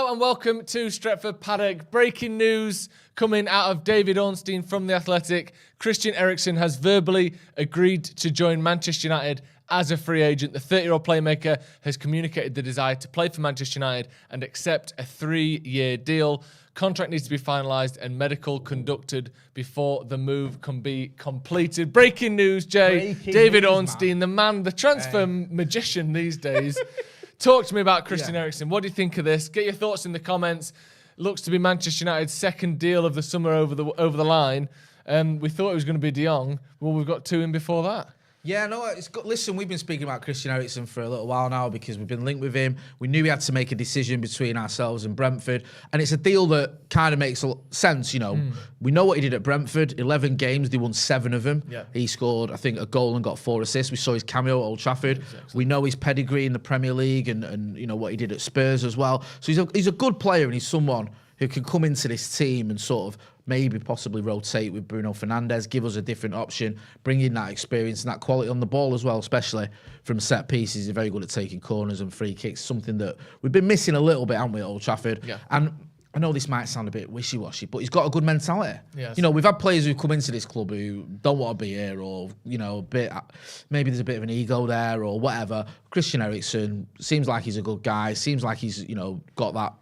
Hello and welcome to Stretford Paddock. Breaking news coming out of David Ornstein from The Athletic. Christian Eriksen has verbally agreed to join Manchester United as a free agent. The 30-year-old playmaker has communicated the desire to play for Manchester United and accept a 3-year deal. Contract needs to be finalised and medical conducted before the move can be completed. Breaking news, Jay. David Ornstein, the man, the transfer magician these days. Talk to me about Christian Eriksen. What do you think of this? Get your thoughts in the comments. Looks to be Manchester United's second deal of the summer over the line. We thought it was going to be Jong. Well, we've got two in before that. Yeah, no, listen, we've been speaking about Christian Eriksen for a little while now because we've been linked with him. We knew we had to make a decision between ourselves and Brentford. And it's a deal that kind of makes sense, you know. We know what he did at Brentford. 11 games, they won 7 of them. Yeah. He scored, I think, a goal and got 4 assists. We saw his cameo at Old Trafford. We know his pedigree in the Premier League and you know, what he did at Spurs as well. So he's a good player and he's someone who can come into this team and sort of maybe possibly rotate with Bruno Fernandes, give us a different option, bring in that experience and that quality on the ball as well, especially from set pieces. He's very good at taking corners and free kicks, something that we've been missing a little bit, haven't we, at Old Trafford? Yeah. And I know this might sound a bit wishy-washy, but he's got a good mentality. Yes. You know, we've had players who come into this club who don't want to be here or, you know, maybe there's a bit of an ego there or whatever. Christian Eriksen seems like he's a good guy, seems like he's, you know, got that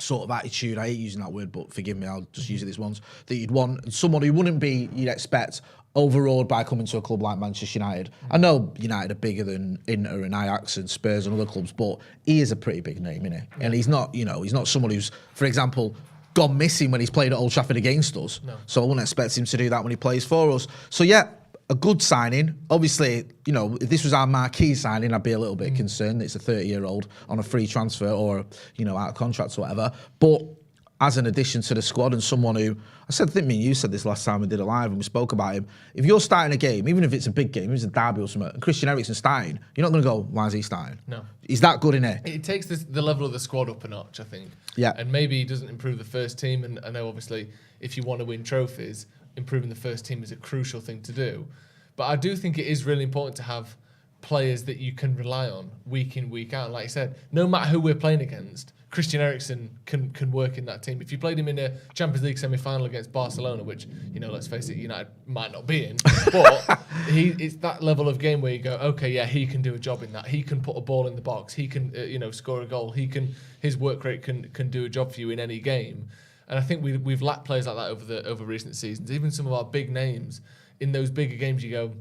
sort of attitude, I hate using that word, but forgive me, I'll just use it this once, that you'd want someone who wouldn't be, you'd expect, overawed by coming to a club like Manchester United. I know United are bigger than Inter and Ajax and Spurs and other clubs, but he is a pretty big name, isn't he? Yeah. And he's not, you know, he's not someone who's, for example, gone missing when he's played at Old Trafford against us. No. So I wouldn't expect him to do that when he plays for us. So yeah, a good signing. Obviously, you know, if this was our marquee signing, I'd be a little bit concerned. It's a 30-year-old on a free transfer or, you know, out of contract or whatever. But as an addition to the squad and someone who, I think me and you said this last time we did it live and we spoke about him. If you're starting a game, even if it's a big game, if it's a derby or something, and Christian Eriksen starting, you're not going to go, why is he starting? No. He's that good in it. It takes the level of the squad up a notch, I think. Yeah. And maybe he doesn't improve the first team. And I know, obviously, if you want to win trophies, improving the first team is a crucial thing to do. But I do think it is really important to have players that you can rely on week in, week out. Like I said, no matter who we're playing against, Christian Eriksen can work in that team. If you played him in a Champions League semi-final against Barcelona, which, you know, let's face it, United might not be in, but it's that level of game where you go, okay, yeah, he can do a job in that. He can put a ball in the box. He can, you know, score a goal. His work rate can do a job for you in any game. And I think we've lacked players like that over recent seasons. Even some of our big names, in those bigger games, you go,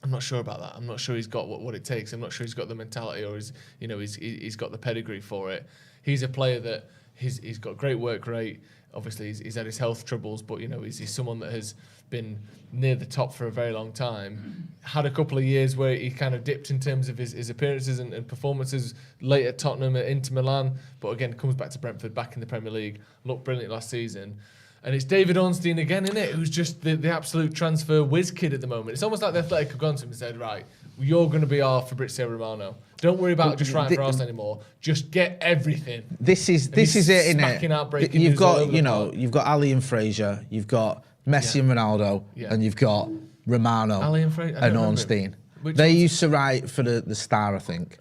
I'm not sure about that. I'm not sure he's got what it takes. I'm not sure he's got the mentality or he's got the pedigree for it. He's a player that he's got great work rate. Obviously, he's had his health troubles, but, you know, he's someone that has been near the top for a very long time. Had a couple of years where he kind of dipped in terms of his appearances and performances late at Tottenham, at Inter Milan, but again, comes back to Brentford, back in the Premier League, looked brilliant last season. And it's David Ornstein again, isn't it? Who's just the absolute transfer whiz kid at the moment. It's almost like the Athletic have gone to him and said, right, you're going to be our Fabrizio Romano. Don't worry about just writing for us anymore. Just get everything. This is it, isn't it? You've got, you know, you've got Ali and Fraser, you've got Messi and Ronaldo, and you've got Romano and Ornstein. They used to write for the Star, I think.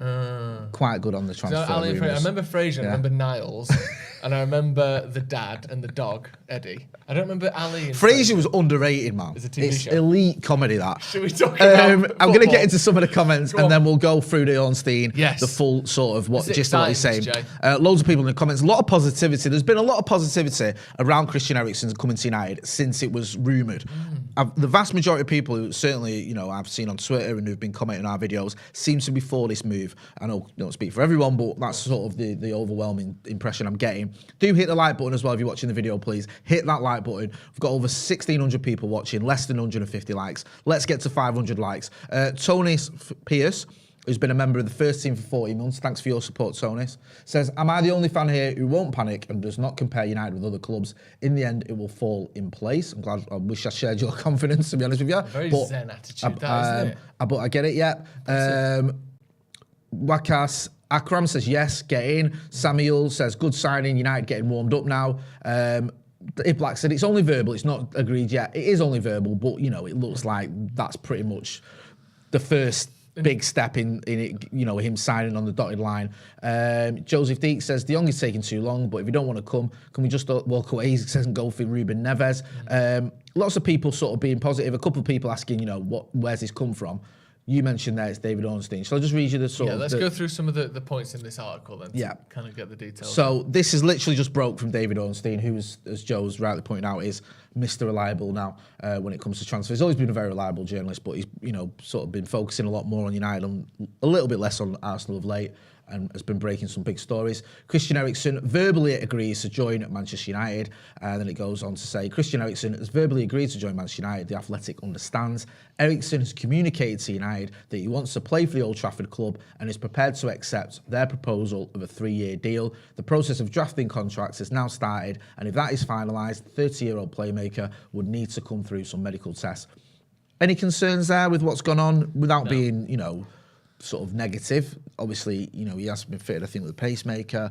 Quite good on the transfer. So Ali and I remember Fraser, I remember Niles, and I remember the dad and the dog, Eddie. I don't remember Ali. And Fraser was underrated, man. It's elite comedy, that. Should we talk about I'm going to get into some of the comments and then we'll go through the Ornstein, the full sort of what he's saying. Loads of people in the comments, a lot of positivity. There's been a lot of positivity around Christian Eriksen coming to United since it was rumoured. The vast majority of people who certainly, you know, I've seen on Twitter and who've been commenting on our videos seems to be for this move. I know I don't speak for everyone, but that's sort of the overwhelming impression I'm getting. Do hit the like button as well if you're watching the video, please. Hit that like button. We've got over 1,600 people watching, less than 150 likes. Let's get to 500 likes. Tony Pierce, who's been a member of the first team for 40 months, thanks for your support, Tony, says, am I the only fan here who won't panic and does not compare United with other clubs? In the end, it will fall in place. I'm glad, I wish I shared your confidence, to be honest with you. Very zen attitude, that, isn't it? But I get it, yeah. Wakas Akram says, yes, get in. Samuel says, good signing, United getting warmed up now. Black said, it's only verbal, it's not agreed yet. It is only verbal, but, you know, it looks like that's pretty much the first big step in it, him signing on the dotted line. Joseph Deek says, De Jong is taking too long, but if you don't want to come, can we just walk away? He says, go for Ruben Neves. Lots of people sort of being positive. A couple of people asking, where's this come from? You mentioned there it's David Ornstein. Shall I just read you the sort of... Yeah, let's go through some of the points in this article then to kind of get the details. So this is literally just broke from David Ornstein, who, as Joe's rightly pointed out, is Mr. Reliable now when it comes to transfers. He's always been a very reliable journalist, but he's sort of been focusing a lot more on United and a little bit less on Arsenal of late, and has been breaking some big stories. Christian Eriksen verbally agrees to join Manchester United, and then it goes on to say, Christian Eriksen has verbally agreed to join Manchester United. The Athletic understands. Eriksen has communicated to United that he wants to play for the Old Trafford club and is prepared to accept their proposal of a 3-year deal. The process of drafting contracts has now started, and if that is finalised, the 30-year-old playmaker would need to come through some medical tests. Any concerns there with what's gone on without being, sort of negative? Obviously, he has been fitted, I think, with a pacemaker.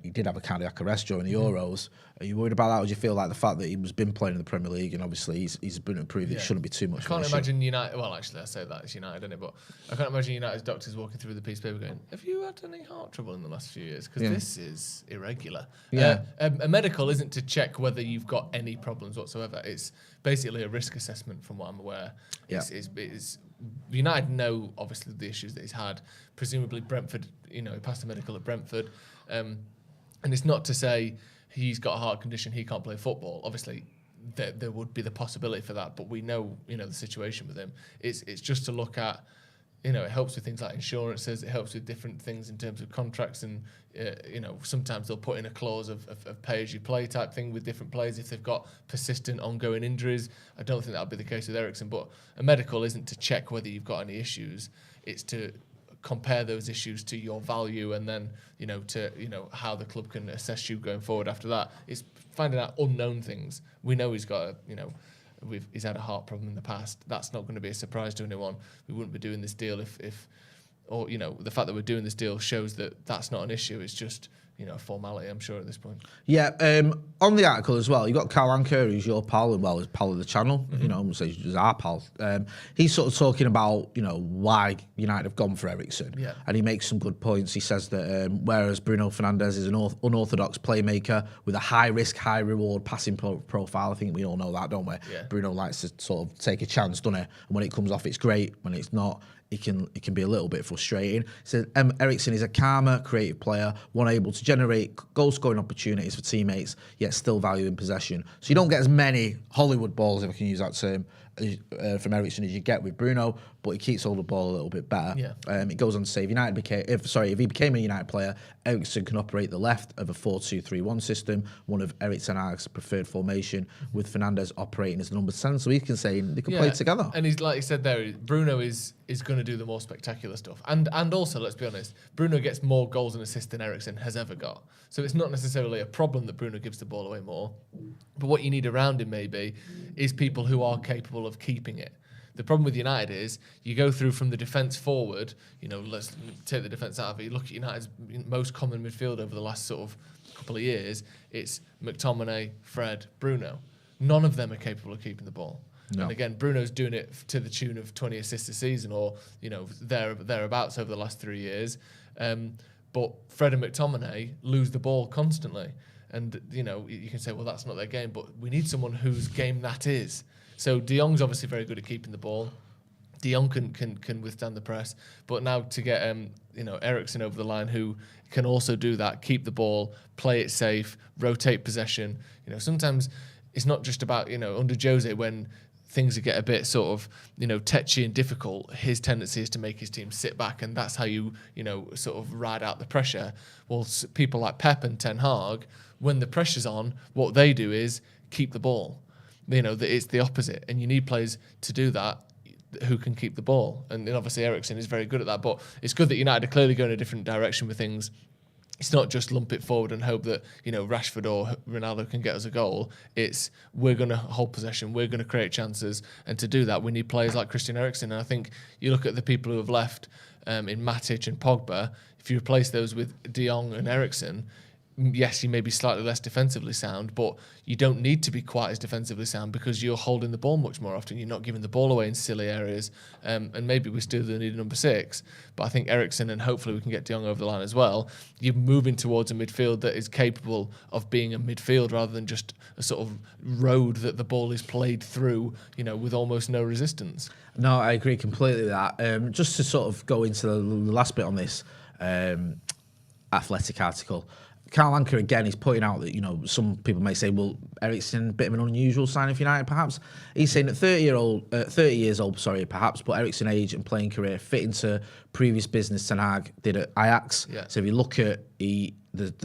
He did have a cardiac arrest during the Euros. Are you worried about that, or do you feel like the fact that he's been playing in the Premier League and obviously he's been approved, it shouldn't be too much? I can't imagine United. Well, actually, I say that it's United, isn't it? But I can't imagine United's doctors walking through the piece of paper going, "Have you had any heart trouble in the last few years? Because this is irregular." Yeah. A medical isn't to check whether you've got any problems whatsoever. It's basically a risk assessment, from what I'm aware. Yeah. It's United know obviously the issues that he's had. Presumably Brentford, he passed a medical at Brentford, and it's not to say he's got a heart condition, he can't play football. Obviously, there would be the possibility for that, but we know, the situation with him. It's just to look at, it helps with things like insurances. It helps with different things in terms of contracts, and sometimes they'll put in a clause of pay as you play type thing with different players if they've got persistent ongoing injuries. I don't think that'll be the case with Eriksen, but a medical isn't to check whether you've got any issues. It's to compare those issues to your value, and then to how the club can assess you going forward after that. It's finding out unknown things. We know he's got he's had a heart problem in the past. That's not going to be a surprise to anyone. We wouldn't be doing this deal if the fact that we're doing this deal shows that that's not an issue. It's just a formality, I'm sure, at this point. Yeah, on the article as well, you got Carl Anker, who's your pal, and well, he's pal of the channel, so he's our pal. He's sort of talking about, why United have gone for Eriksen. Yeah. And he makes some good points. He says that whereas Bruno Fernandes is an unorthodox playmaker with a high-risk, high-reward passing profile, I think we all know that, don't we? Yeah. Bruno likes to sort of take a chance, doesn't he? And when it comes off, it's great. When it's not, it can be a little bit frustrating. So Eriksen is a calmer, creative player, one able to generate goal-scoring opportunities for teammates, yet still valuing possession. So you don't get as many Hollywood balls, if I can use that term, from Eriksen as you get with Bruno, but he keeps hold of the ball a little bit better. Yeah. It goes on to say if he became a United player, Eriksen can operate the left of a 4-2-3-1 system, one of Erik ten Hag's preferred formation, with Fernandes operating as the number 10. So he can say they can play together. And he's like you said there, Bruno is going to do the more spectacular stuff. And also, let's be honest, Bruno gets more goals and assists than Eriksen has ever got. So it's not necessarily a problem that Bruno gives the ball away more. But what you need around him maybe is people who are capable of keeping it. The problem with United is you go through from the defence forward, let's take the defence out of it. You look at United's most common midfield over the last sort of couple of years, it's McTominay, Fred, Bruno. None of them are capable of keeping the ball. No. And again, Bruno's doing it to the tune of 20 assists a season, or thereabouts over the last 3 years. But Fred and McTominay lose the ball constantly, and you can say, well, that's not their game, but we need someone whose game that is. So De Jong's obviously very good at keeping the ball. De Jong can withstand the press, but now to get Eriksen over the line, who can also do that, keep the ball, play it safe, rotate possession. Sometimes it's not just about under Jose when things get a bit sort of tetchy and difficult. His tendency is to make his team sit back, and that's how you sort of ride out the pressure. Well, people like Pep and Ten Hag, when the pressure's on, what they do is keep the ball. It's the opposite, and you need players to do that who can keep the ball. And obviously Eriksen is very good at that, but it's good that United are clearly going a different direction with things. It's not just lump it forward and hope that Rashford or Ronaldo can get us a goal. It's we're going to hold possession, we're going to create chances, and to do that we need players like Christian Eriksen. And I think you look at the people who have left in Matic and Pogba. If you replace those with De Jong and Eriksen, yes, you may be slightly less defensively sound, but you don't need to be quite as defensively sound because you're holding the ball much more often. You're not giving the ball away in silly areas. And maybe we still do need a number 6, but I think Eriksen, and hopefully we can get De Jong over the line as well, you're moving towards a midfield that is capable of being a midfield rather than just a sort of road that the ball is played through, with almost no resistance. No, I agree completely with that. Just to sort of go into the last bit on this Athletic article, Carl Anker again is pointing out that, some people may say, well, Eriksen, a bit of an unusual signing for United, perhaps. He's saying that 30 years old, perhaps, but Eriksen age and playing career fit into previous business Ten Hag did at Ajax. Yeah. So if you look at the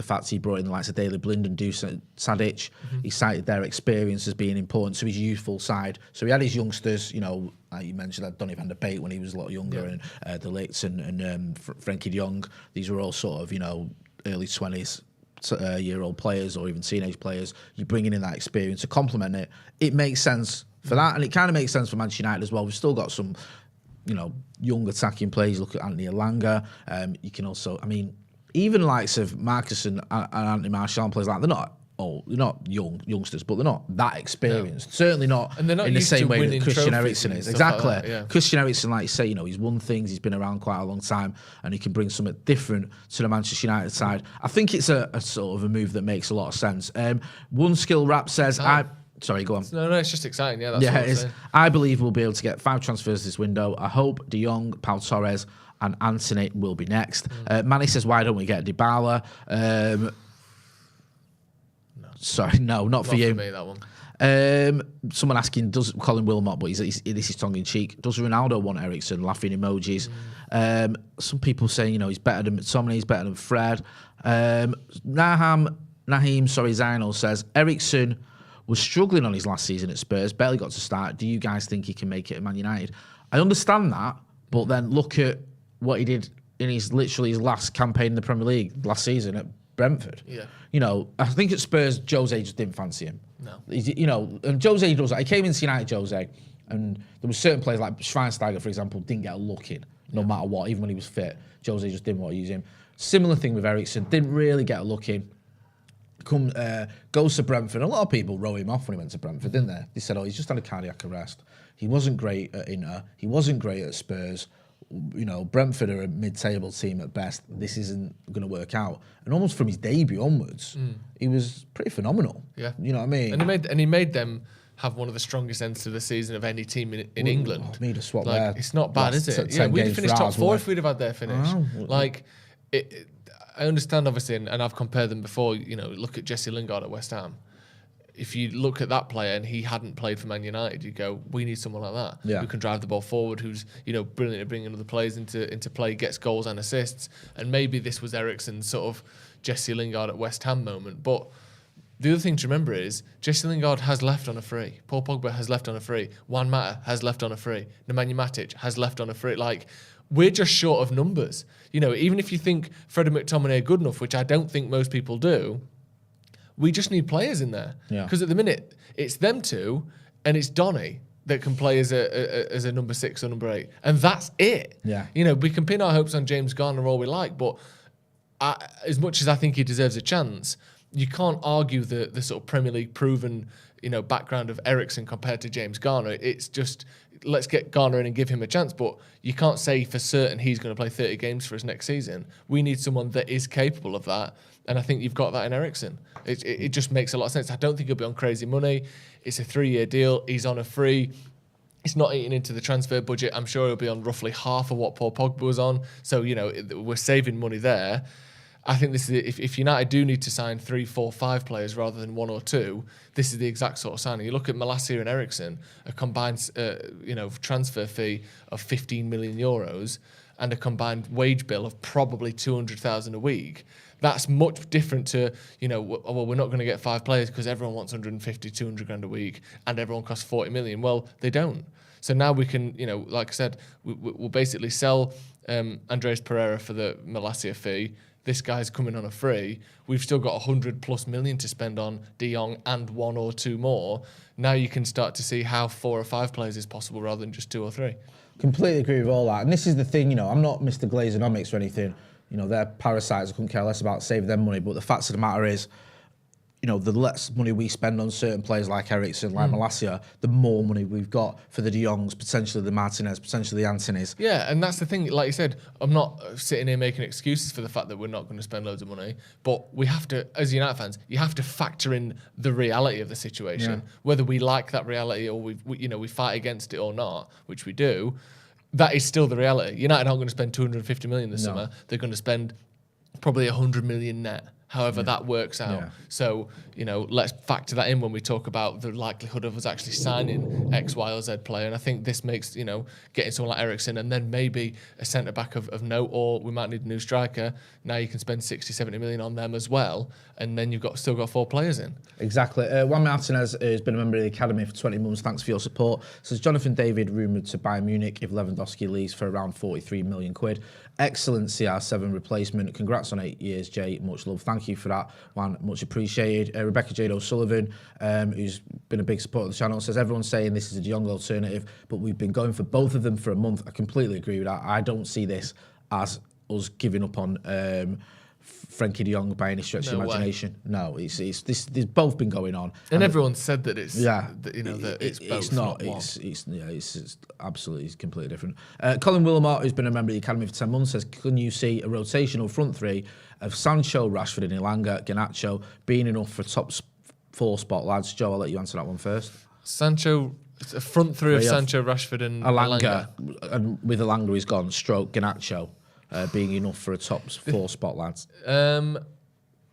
fact he brought in the likes of Daley Blind and Dusan Sadic, he cited their experience as being important to his youthful side. So he had his youngsters, like you mentioned, Donny van der Beek when he was a lot younger, and De Ligt and Frenkie de Jong. These were all sort of, early 20s year old players or even teenage players. You're bringing in that experience to complement it. It makes sense for that, and it kind of makes sense for Manchester United as well. We've still got some, young attacking players. Look at Anthony Elanga. You can also, even likes of Marcus and Anthony Martial and players like that, they're not youngsters, but they're not that experienced. No. Certainly not, and they're not in the same way that Christian Eriksen is. Exactly. Like that, yeah. Christian Eriksen, like you say, he's won things, he's been around quite a long time, and he can bring something different to the Manchester United side. I think it's a sort of a move that makes a lot of sense. One Skill Rap says, Sorry, go on. No, it's just exciting. Yeah, that's what it is. I believe we'll be able to get 5 transfers this window. I hope De Jong, Pau Torres, and Anthony will be next. Manny says, why don't we get Dybala? Sorry, no, not for you. For me, that one. Someone asking, does Colin Wilmot, but this is tongue in cheek, does Ronaldo want Eriksen? Laughing emojis. Some people saying, he's better than McTominay, he's better than Fred. Zainal says, Eriksen was struggling on his last season at Spurs, barely got to start. Do you guys think he can make it at Man United? I understand that, but then look at what he did in his last campaign in the Premier League last season at Brentford. Yeah. I think at Spurs, Jose just didn't fancy him. No. And Jose does that. He came into United, Jose, and there were certain players like Schweinsteiger, for example, didn't get a look in, no matter what, even when he was fit. Jose just didn't want to use him. Similar thing with Eriksen, didn't really get a look in. Goes to Brentford. A lot of people wrote him off when he went to Brentford, didn't they? They said, he's just had a cardiac arrest. He wasn't great at Inter. He wasn't great at Spurs. Brentford are a mid-table team at best. This isn't going to work out. And almost from his debut onwards, he was pretty phenomenal. Yeah. You know what I mean? And he made them have one of the strongest ends to the season of any team in England. Made a swap there. It's not bad, is it? Yeah, we'd have finished top 4 if we'd have had their finish. I understand, obviously, and I've compared them before. Look at Jesse Lingard at West Ham. If you look at that player and he hadn't played for Man United, you go, we need someone like that who can drive the ball forward, who's brilliant at bringing other players into play, gets goals and assists. And maybe this was Eriksen's sort of Jesse Lingard at West Ham moment. But the other thing to remember is Jesse Lingard has left on a free. Paul Pogba has left on a free. Juan Mata has left on a free. Nemanja Matic has left on a free. We're just short of numbers. Even if you think Fred and McTominay are good enough, which I don't think most people do, we just need players in there. Because at the minute, it's them two and it's Donny that can play as a number 6 or number 8. And that's it. Yeah. We can pin our hopes on James Garner all we like, but as much as I think he deserves a chance, you can't argue the sort of Premier League proven background of Eriksen compared to James Garner. It's just, let's get Garner in and give him a chance, but you can't say for certain he's going to play 30 games for us next season. We need someone that is capable of that, and I think you've got that in Eriksen. It just makes a lot of sense. I don't think he'll be on crazy money. It's a 3-year deal. He's on a free. It's not eating into the transfer budget. I'm sure he'll be on roughly half of what Paul Pogba was on, so we're saving money there. I think this is if United do need to sign 3, 4, 5 players rather than 1 or 2, this is the exact sort of signing. You look at Malacia and Eriksen, a combined transfer fee of 15 million euros and a combined wage bill of probably 200,000 a week. That's much different to, we're not going to get 5 players because everyone wants 150, 200 grand a week and everyone costs 40 million. Well, they don't. So now we can, like I said, we'll basically sell Andreas Pereira for the Malacia fee. This guy's coming on a free. We've still got 100+ million to spend on De Jong and 1 or 2 more. Now you can start to see how 4 or 5 players is possible rather than just 2 or 3. Completely agree with all that. And this is the thing, I'm not Mr. Glazonomics or anything. they're parasites. I couldn't care less about saving them money. But the fact of the matter is, the less money we spend on certain players like Eriksen, like Malacia, the more money we've got for the De Jongs, potentially the Martinez, potentially the Antonys. Yeah, and that's the thing. Like you said, I'm not sitting here making excuses for the fact that we're not going to spend loads of money, but we have to, as United fans, you have to factor in the reality of the situation, whether we like that reality or we fight against it or not, which we do. That is still the reality. United aren't going to spend 250 million this summer. They're going to spend probably 100 million net. However that works out. So, let's factor that in when we talk about the likelihood of us actually signing X, Y, or Z player. And I think this makes, getting someone like Eriksen and then maybe a centre-back of note, or we might need a new striker. Now you can spend 60, 70 million on them as well. And then you've still got 4 players in. Exactly. Juan Martinez has been a member of the academy for 20 months. Thanks for your support. Says Jonathan David rumoured to Bayern Munich if Lewandowski leaves for around 43 million quid. Excellent CR7 replacement. Congrats on 8 years, Jay. Much love. Thank you for that, Juan. Much appreciated. Rebecca Jade O'Sullivan, who's been a big supporter of the channel, says everyone's saying this is a De Jong alternative, but we've been going for both of them for a month. I completely agree with that. I don't see this as us giving up on Frankie De Jong by any stretch of imagination. No, it's this. There's both been going on, and everyone said that it's that it's both. It's not. It's absolutely completely different. Colin Wilmot, who's been a member of the academy for 10 months, says, "Can you see a rotational front three of Sancho, Rashford, and Elanga, Garnacho being enough for top 4 spot, lads?" Joe, I'll let you answer that one first. Sancho, a front three of Sancho, Rashford, and Elanga, and with Elanga he's gone. Stroke Garnacho. Being enough for a top 4 spot, lads?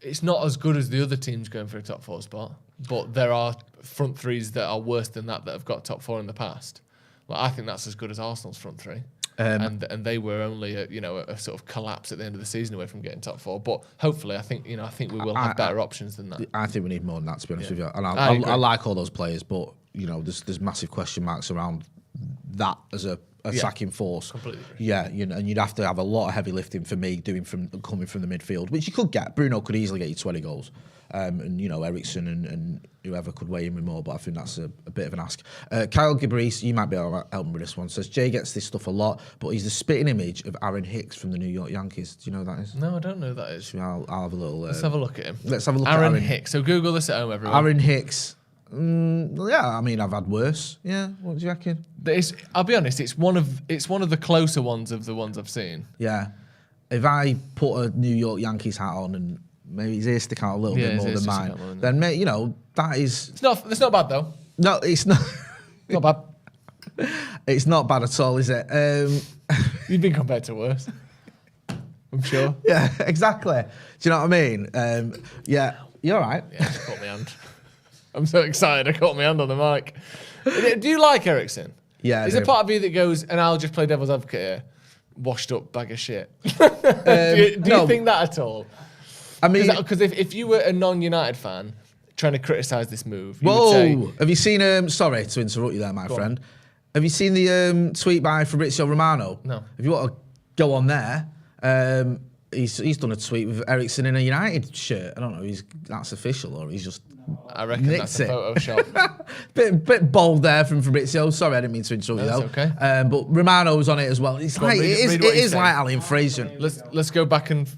It's not as good as the other teams going for a top 4 spot, but there are front threes that are worse than that have got top 4 in the past. Like, I think that's as good as Arsenal's front three, and they were only a sort of collapse at the end of the season away from getting top 4. But hopefully, I think we will have better options than that. I think we need more than that, to be honest with you. And I like all those players, but there's massive question marks around that as a attacking force. Completely agree. Yeah, and you'd have to have a lot of heavy lifting for me coming from the midfield, which you could get. Bruno could easily get you 20 goals. And Eriksen and whoever could weigh in with more, but I think that's a bit of an ask. Kyle Gibrees, you might be able to help me with this one, says Jay gets this stuff a lot, but he's the spitting image of Aaron Hicks from the New York Yankees. Do you know who that is? No, I don't know who that is. I'll have a little... let's have a look at him. Let's have a look Aaron at Hicks. So Google this at home, everyone. Aaron Hicks. Yeah, I mean, I've had worse. Yeah, what do you reckon? I'll be honest, it's one of the closer ones of the ones I've seen. Yeah. If I put a New York Yankees hat on and maybe his ears stick out a little bit more than mine, then that is... It's not bad, though. No, it's not. Not bad. It's not bad at all, is it? You've been compared to worse, I'm sure. Yeah, exactly. Do you know what I mean? Yeah, you're right. Yeah, I just caught my hand. I'm so excited I caught my hand on the mic. Do you like Eriksen? Yeah, Is there part of you that goes, and I'll just play devil's advocate here, washed up bag of shit? Do you think that at all? I mean... Because if you were a non-United fan trying to criticise this move, you would say... Have you seen... sorry to interrupt you there, my friend. Have you seen the tweet by Fabrizio Romano? No. If you want to go on there... He's done a tweet with Eriksen in a United shirt. I don't know if that's official or he's just I reckon that's a Photoshop. bit bold there from Fabrizio. Sorry, I didn't mean to interrupt you though. Okay. But Romano was on it as well. It's it is like Alan Fraser. Let's go back and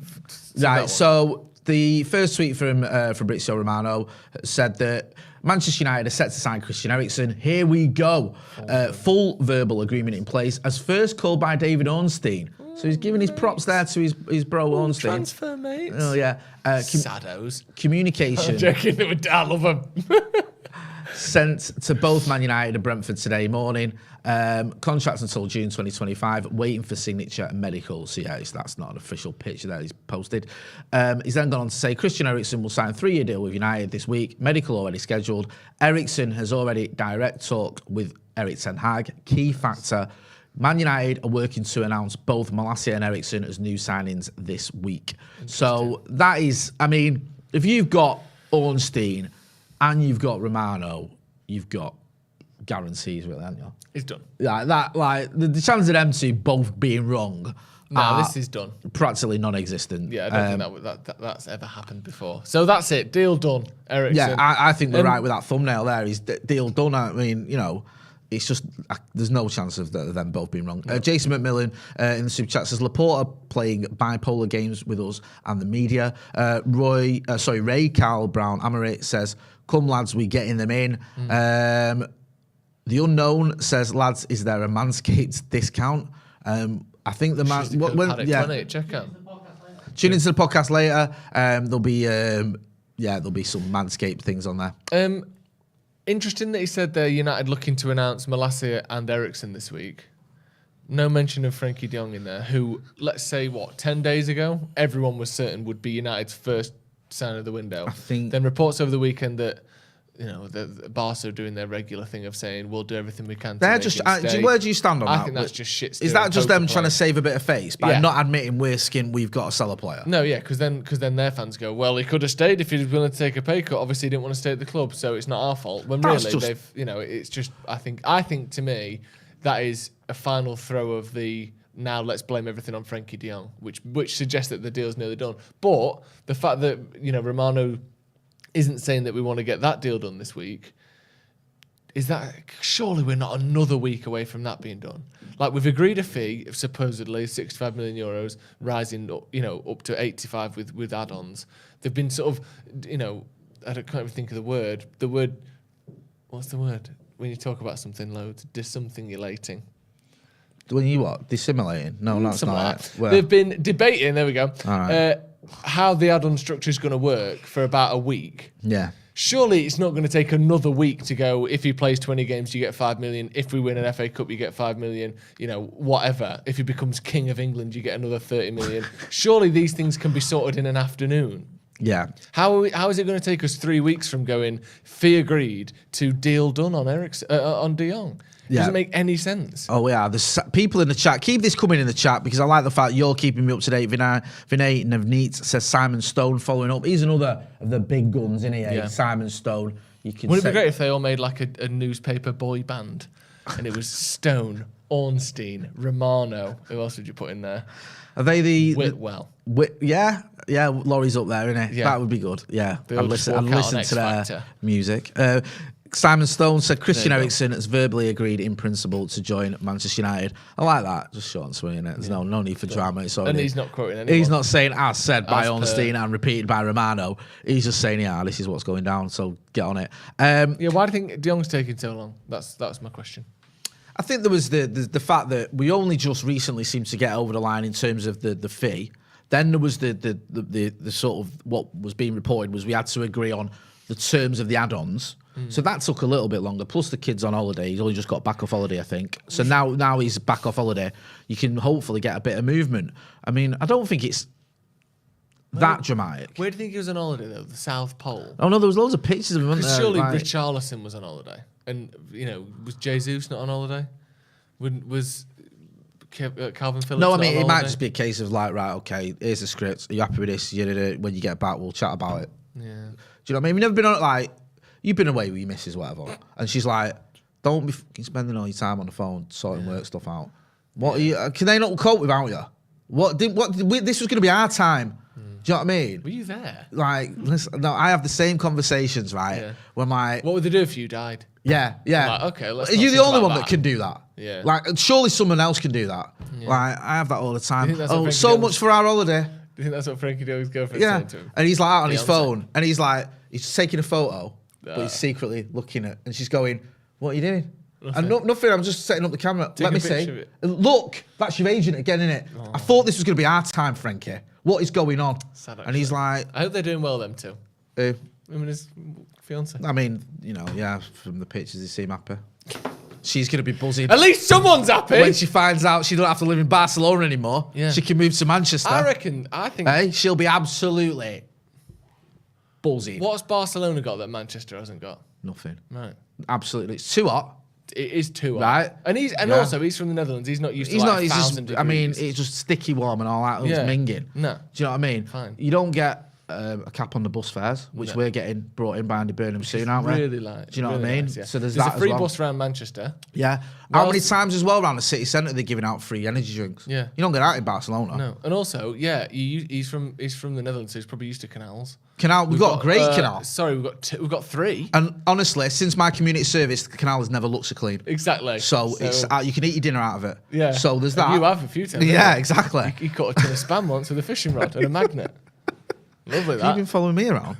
right. So the first tweet from Fabrizio Romano said that Manchester United are set to sign Christian Eriksen. Here we go. Full verbal agreement in place as first called by David Ornstein. So he's giving his props there to his bro Ornstein. Transfer, mate. Oh, yeah. Saddos. Communication. I'm joking. I love him. Sent to both Man United and Brentford today morning. Contract until June 2025. Waiting for signature and medical. So, yeah, that's not an official picture that he's posted. He's then gone on to say Christian Eriksen will sign a 3-year deal with United this week. Medical already scheduled. Eriksen has already direct talk with Erik ten Hag. Key factor. Man United are working to announce both Malacia and Eriksen as new signings this week. So that is, I mean, if you've got Ornstein and you've got Romano, you've got guarantees, really, haven't you? It's done. Yeah, the chance of them two both being wrong. No, this is done. Practically non-existent. Yeah, I don't think that's ever happened before. So that's it. Deal done, Eriksen. Yeah, I think we're right with that thumbnail there. He's deal done. I mean, it's just there's no chance of them both being wrong. Jason McMillan in the super chat says Laporta playing bipolar games with us and the media. Ray Carl Brown Amory says, "Come lads, we getting them in." The Unknown says, "Lads, is there a Manscaped discount?" I think the man. Paddock, check out. Tune into the podcast later. There'll be some Manscaped things on there. Interesting that he said they're United looking to announce Malacia and Eriksen this week. No mention of Frankie de Jong in there, who, let's say, 10 days ago, everyone was certain would be United's first sign of the window. I think. Then reports over the weekend that, the Barca are doing their regular thing of saying, we'll do everything we can to They're make just. him stay. Where do you stand on that? I think that's just shit. Is that just them trying to save a bit of face by not admitting we've got to sell a player? No, yeah, because then their fans go, well, he could have stayed if he was willing to take a pay cut. Obviously, he didn't want to stay at the club, so it's not our fault. When That's really, just, it's just. I think to me, that is a final throw of the now let's blame everything on Frankie de Jong, which suggests that the deal's nearly done. But the fact that Romano isn't saying that we want to get that deal done this week. Is that surely we're not another week away from that being done? Like we've agreed a fee of supposedly 65 million euros, rising up to 85 with add-ons. They've been sort of I can't even think of the word. The word, what's the word when you talk about something loads? Dissimulating. When you what? Dissimulating? No, that's something not like it. Well, they've been debating. There we go. All right. How the add-on structure is going to work for about a week. Yeah. Surely it's not going to take another week to go, if he plays 20 games, you get 5 million. If we win an FA Cup, you get 5 million. Whatever. If he becomes King of England, you get another 30 million. Surely these things can be sorted in an afternoon. Yeah. How is it going to take us 3 weeks from going fee agreed to deal done on on de Jong? It doesn't make any sense. Oh, yeah. There's people in the chat. Keep this coming in the chat because I like the fact you're keeping me up to date. Vinay Navneet says Simon Stone following up. He's another of the big guns, isn't he? Yeah. Simon Stone. Wouldn't it be great if they all made like a newspaper boy band and it was Stone, Ornstein, Romano. Who else would you put in there? Are they the... Whitwell. Yeah, Laurie's up there, isn't it? Yeah. That would be good. Yeah. I'd listen to their music. Simon Stone said Christian Eriksen has verbally agreed in principle to join Manchester United. I like that. Just short and sweet, innit? There's no need for drama. And he's not quoting anyone. He's not saying as said by Ornstein and repeated by Romano. He's just saying, this is what's going down, so get on it. Why do you think de Jong's taking so long? That's my question. I think there was the fact that we only just recently seemed to get over the line in terms of the fee. Then there was the sort of what was being reported was we had to agree on the terms of the add-ons. So that took a little bit longer. Plus the kid's on holiday. He's only just got back off holiday, I think. So now he's back off holiday. You can hopefully get a bit of movement. I mean, I don't think it's that dramatic. Where do you think he was on holiday though? The South Pole. Oh no, there was loads of pictures of him. Because surely Richarlison was on holiday, and was Jesus not on holiday? Was Calvin Phillips? No, I mean it might just be a case of like, right, okay, here's the script. Are you happy with this? When you get back, we'll chat about it. Yeah. Do you know what I mean? We've never been on like. You've been away with your missus, whatever, and she's like, "Don't be fucking spending all your time on the phone sorting work stuff out. What are you? Can they not cope without you? This was going to be our time. Do you know what I mean? Were you there? Like, listen, no, I have the same conversations, right? Yeah. When what would they do if you died? Yeah. Like, okay, let's. Are you the only one that can do that? Yeah. Like, surely someone else can do that. Yeah. Like, I have that all the time. Oh, so much for our holiday. Do you think that's what Frankie de Jong's girlfriend said to him? And he's like out on his phone, and he's like, he's taking a photo. But he's secretly looking at, and she's going, "What are you doing?" Nothing. And nothing. I'm just setting up the camera. Let me see. Look, that's your agent again, innit? I thought this was going to be our time, Frankie. What is going on? Sad, and he's like, "I hope they're doing well, them two." Who? Him and his fiance. I mean, from the pictures, they seem happy. She's going to be buzzing. At least someone's happy. When she finds out she don't have to live in Barcelona anymore, she can move to Manchester. I think. Hey, she'll be absolutely buzzing. What's Barcelona got that Manchester hasn't got? Nothing. Right. Absolutely. It's too hot. It is too hot. Right. And also he's from the Netherlands. He's not used to 1,000 degrees. I mean, it's just sticky warm and all that. It's minging. No. Do you know what I mean? Fine. You don't get a cap on the bus fares, which we're getting brought in by Andy Burnham soon, aren't we? Really like. Do you know really what I mean? Nice, yeah. So there's a that free as well. bus around Manchester. Yeah. How many times as well around the city centre they're giving out free energy drinks? Yeah. You don't get out in Barcelona. No. And also, yeah, he's from the Netherlands, so he's probably used to canals. Canal, we've got a great canal. Sorry, we've got 3. And honestly, since my community service, the canal has never looked so clean. Exactly. So it's you can eat your dinner out of it. Yeah. So there's that. You have a few times. Yeah, exactly. You caught a ton of spam once with a fishing rod and a magnet. Lovely that. You've been following me around.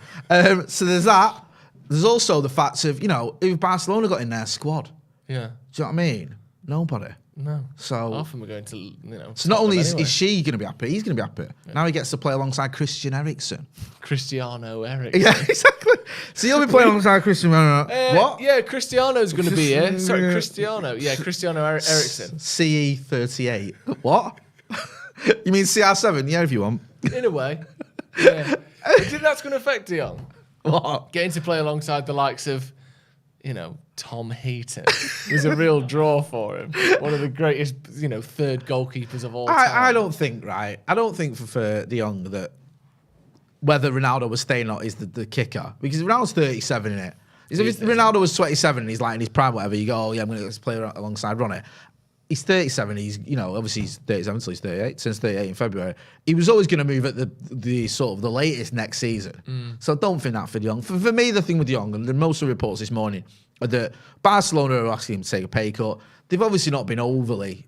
So there's that. There's also the fact of, if Barcelona got in their squad. Yeah. Do you know what I mean? Nobody. No. So half of them are going to, So not only is she going to be happy, he's going to be happy. Yeah. Now he gets to play alongside Christian Eriksen. Cristiano Eriksen. Yeah, exactly. So you'll be playing alongside Christian Eriksen. What? Yeah, Cristiano's going to be here. Sorry, Cristiano. Yeah, Cristiano Eriksen. CE38. What? You mean CR7? Yeah, if you want. In a way. Yeah. Do you think that's going to affect Jong? What? Getting to play alongside the likes of, Tom Heaton was a real draw for him. One of the greatest, third goalkeepers of all time. I don't think, I don't think for De Jong that whether Ronaldo was staying or not is the kicker. Because Ronaldo's 37, innit? If Ronaldo was 27 and he's like in his prime, whatever, you go, oh yeah, I'm going to play alongside Ronnie. He's 37. He's, obviously he's 37 until he's 38. Since 38 in February, he was always going to move at the sort of the latest next season. So I don't think that for De Jong. For me, the thing with De Jong, and most of the reports this morning, are that Barcelona are asking him to take a pay cut. They've obviously not been overly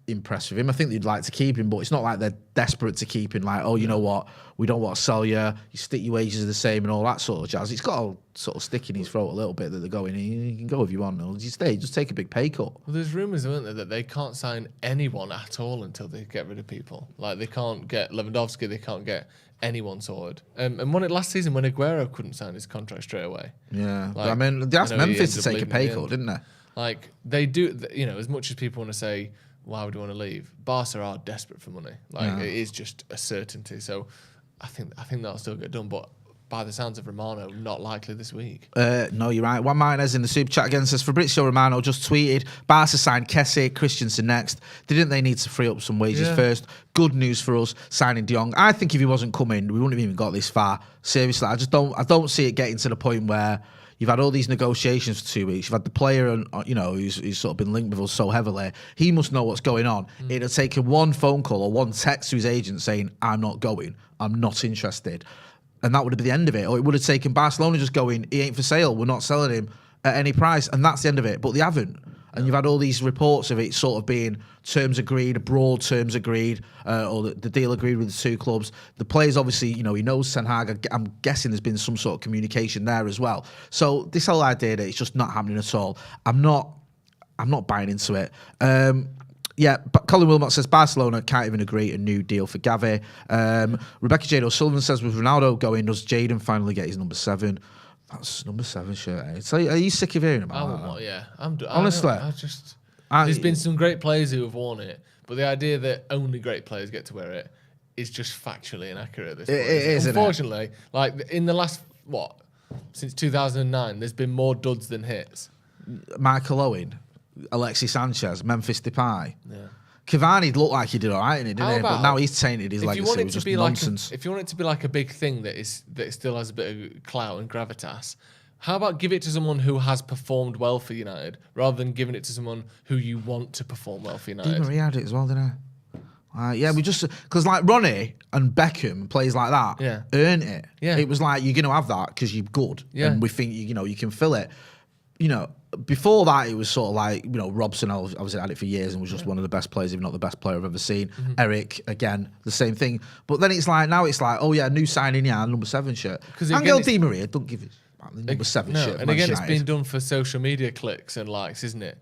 impressed with him. I think they'd like to keep him, but it's not like they're desperate to keep him. Like, oh, you know what? We don't want to sell you. You stick your wages are the same and all that sort of jazz. It's got to sort of stick in his throat a little bit that they're going, you can go if you want. Or you stay, just take a big pay cut. Well, there's rumours, aren't there, that they can't sign anyone at all until they get rid of people. Like, they can't get Lewandowski, they can't get anyone sorted. And last season when Aguero couldn't sign his contract straight away. Yeah. Like, I mean, they asked Memphis to take a pay cut, didn't they? Like, they do, as much as people want to say, why would you want to leave? Barca are desperate for money. Like, it is just a certainty. So I think that'll still get done. But by the sounds of Romano, not likely this week. No, you're right. Juan Martinez in the super chat again says, Fabrizio Romano just tweeted, Barca signed Kessie, Christensen next. Didn't they need to free up some wages first? Good news for us, signing De Jong. I think if he wasn't coming, we wouldn't have even got this far. Seriously, I don't see it getting to the point where you've had all these negotiations for 2 weeks. You've had the player, who's sort of been linked with us so heavily. He must know what's going on. It'd have taken one phone call or one text to his agent saying, I'm not going. I'm not interested. And that would have been the end of it. Or it would have taken Barcelona just going, he ain't for sale. We're not selling him at any price. And that's the end of it. But they haven't. And you've had all these reports of it sort of being terms agreed, broad terms agreed, or the deal agreed with the two clubs. The players obviously, he knows Ten Hag. I'm guessing there's been some sort of communication there as well. So this whole idea that it's just not happening at all, I'm not buying into it. But Colin Wilmot says Barcelona can't even agree a new deal for Gavi. Rebecca Jade O'Sullivan says with Ronaldo going, does Jadon finally get his number 7? That's number 7 shirt. Eh? So are you sick of hearing about that? Honestly, there's been some great players who have worn it, but the idea that only great players get to wear it is just factually inaccurate at this point. It is, unfortunately. Like in the last since 2009, there's been more duds than hits. Michael Owen, Alexis Sanchez, Memphis Depay. Yeah. Cavani looked like he did all right in it, didn't he? But now he's tainted his legacy with just nonsense. If you want it to be like a big thing that still has a bit of clout and gravitas, how about give it to someone who has performed well for United rather than giving it to someone who you want to perform well for United? Di Maria had it as well, didn't he? We just because like Ronnie and Beckham plays like that, earn it. Yeah, it was like you're going to have that because you're good, and we think you can fill it. Before that, it was sort of like, Robson obviously had it for years and was just one of the best players, if not the best player I've ever seen. Eric, again, the same thing. But then now it's like, oh yeah, new signing, number 7 shirt. Angel Di Maria, don't give it the number 7 shirt. And again, it's been done for social media clicks and likes, isn't it?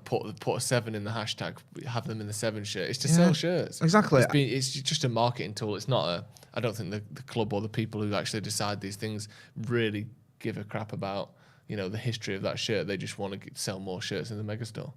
Put a 7 in the hashtag, have them in the 7 shirt. It's to sell shirts. Exactly. It's just a marketing tool. It's not I don't think the club or the people who actually decide these things really give a crap about the history of that shirt. They just want to sell more shirts in the megastore.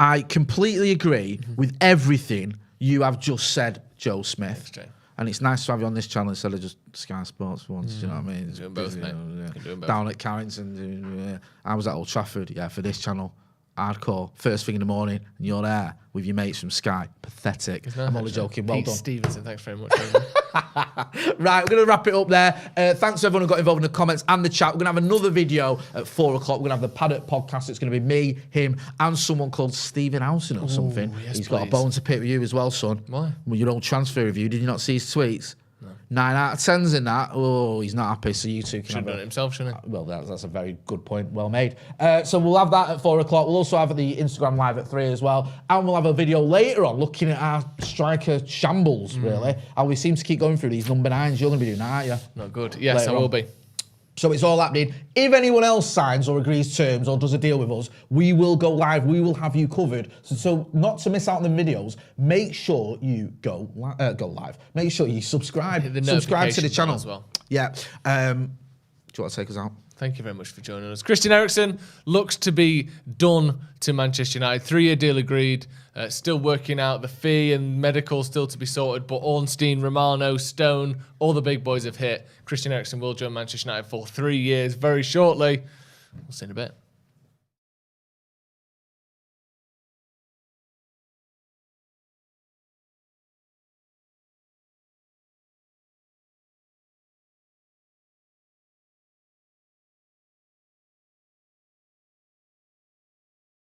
I completely agree with everything you have just said, Joe Smith. And it's nice to have you on this channel instead of just Sky Sports for once. You know what I mean? Doing both, mate. Down at Carrington. I was at Old Trafford, for this channel. hardcore, first thing in the morning, and you're there with your mates from Sky. Pathetic. I'm only joking. Well Pete done. Stevenson, thanks very much. Right, we're going to wrap it up there. Thanks to everyone who got involved in the comments and the chat. We're going to have another video at 4 o'clock. We're going to have the Paddock podcast. It's going to be me, him, and someone called Stephen Housen or something. Yes, He's got a bone to pick with you as well, son. Why? Well, your old transfer review. Did you not see his tweets? No. 9 out of 10s in that. Oh, he's not happy, so you two can Should have done it himself, shouldn't he? Well, that's a very good point. Well made. So we'll have that at 4 o'clock. We'll also have the Instagram live at 3 as well. And we'll have a video later on looking at our striker shambles, really. How we seem to keep going through these number 9s. You're going to be doing that, aren't you? Not good. Yes, I will be. So it's all happening. If anyone else signs or agrees terms or does a deal with us, we will go live. We will have you covered. So not to miss out on the videos, make sure you go live. Make sure you subscribe. Subscribe to the channel as well. Yeah. Do you want to take us out? Thank you very much for joining us. Christian Eriksen looks to be done to Manchester United. 3-year deal agreed. Still working out the fee and medical still to be sorted. But Ornstein, Romano, Stone, all the big boys have hit. Christian Eriksen will join Manchester United for 3 years very shortly. We'll see in a bit.